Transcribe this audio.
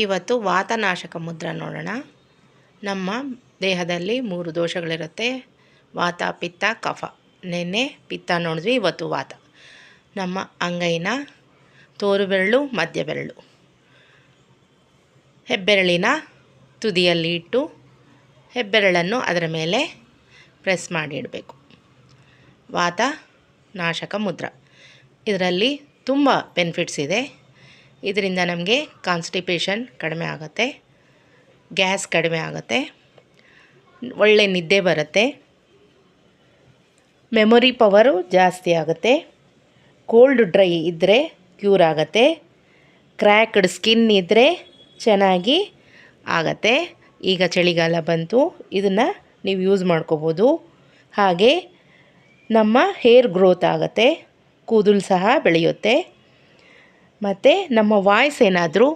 ಇವತ್ತು ವಾತನಾಶಕ ಮುದ್ರ ನೋಡೋಣ. ನಮ್ಮ ದೇಹದಲ್ಲಿ 3 ದೋಷಗಳಿರುತ್ತೆ: ವಾತ, ಪಿತ್ತ, ಕಫ. ನೆನ್ನೆ ಪಿತ್ತ ನೋಡಿದ್ವಿ, ಇವತ್ತು ವಾತ. ನಮ್ಮ ಅಂಗೈನ ತೋರುಬೆರಳು, ಮಧ್ಯ ಬೆರಳು, ಹೆಬ್ಬೆರಳಿನ ತುದಿಯಲ್ಲಿ ಇಟ್ಟು ಹೆಬ್ಬೆರಳನ್ನು ಅದರ ಮೇಲೆ ಪ್ರೆಸ್ ಮಾಡಿ ಇಡಬೇಕು. ವಾತ ನಾಶಕ ಮುದ್ರ. ಇದರಲ್ಲಿ ತುಂಬ ಬೆನಿಫಿಟ್ಸ್ ಇದೆ. ಇದರಿಂದ ನಮಗೆ ಕಾನ್ಸ್ಟಿಪೇಷನ್ ಕಡಿಮೆ ಆಗುತ್ತೆ, ಗ್ಯಾಸ್ ಕಡಿಮೆ ಆಗುತ್ತೆ, ಒಳ್ಳೆ ನಿದ್ದೆ ಬರುತ್ತೆ, ಮೆಮೊರಿ ಪವರು ಜಾಸ್ತಿ ಆಗುತ್ತೆ, ಕೋಲ್ಡ್ ಡ್ರೈ ಇದ್ದರೆ ಕ್ಯೂರ್ ಆಗುತ್ತೆ, ಕ್ರ್ಯಾಕ್ಡ್ ಸ್ಕಿನ್ ಇದ್ದರೆ ಚೆನ್ನಾಗಿ ಆಗತ್ತೆ. ಈಗ ಚಳಿಗಾಲ ಬಂತು, ಇದನ್ನು ನೀವು ಯೂಸ್ ಮಾಡ್ಕೋಬೋದು. ಹಾಗೆ ನಮ್ಮ ಹೇರ್ ಗ್ರೋತ್ ಆಗುತ್ತೆ, ಕೂದಲು ಸಹ ಬೆಳೆಯುತ್ತೆ. ಮತ್ತು ನಮ್ಮ ವಾಯ್ಸ್ ಏನಾದರೂ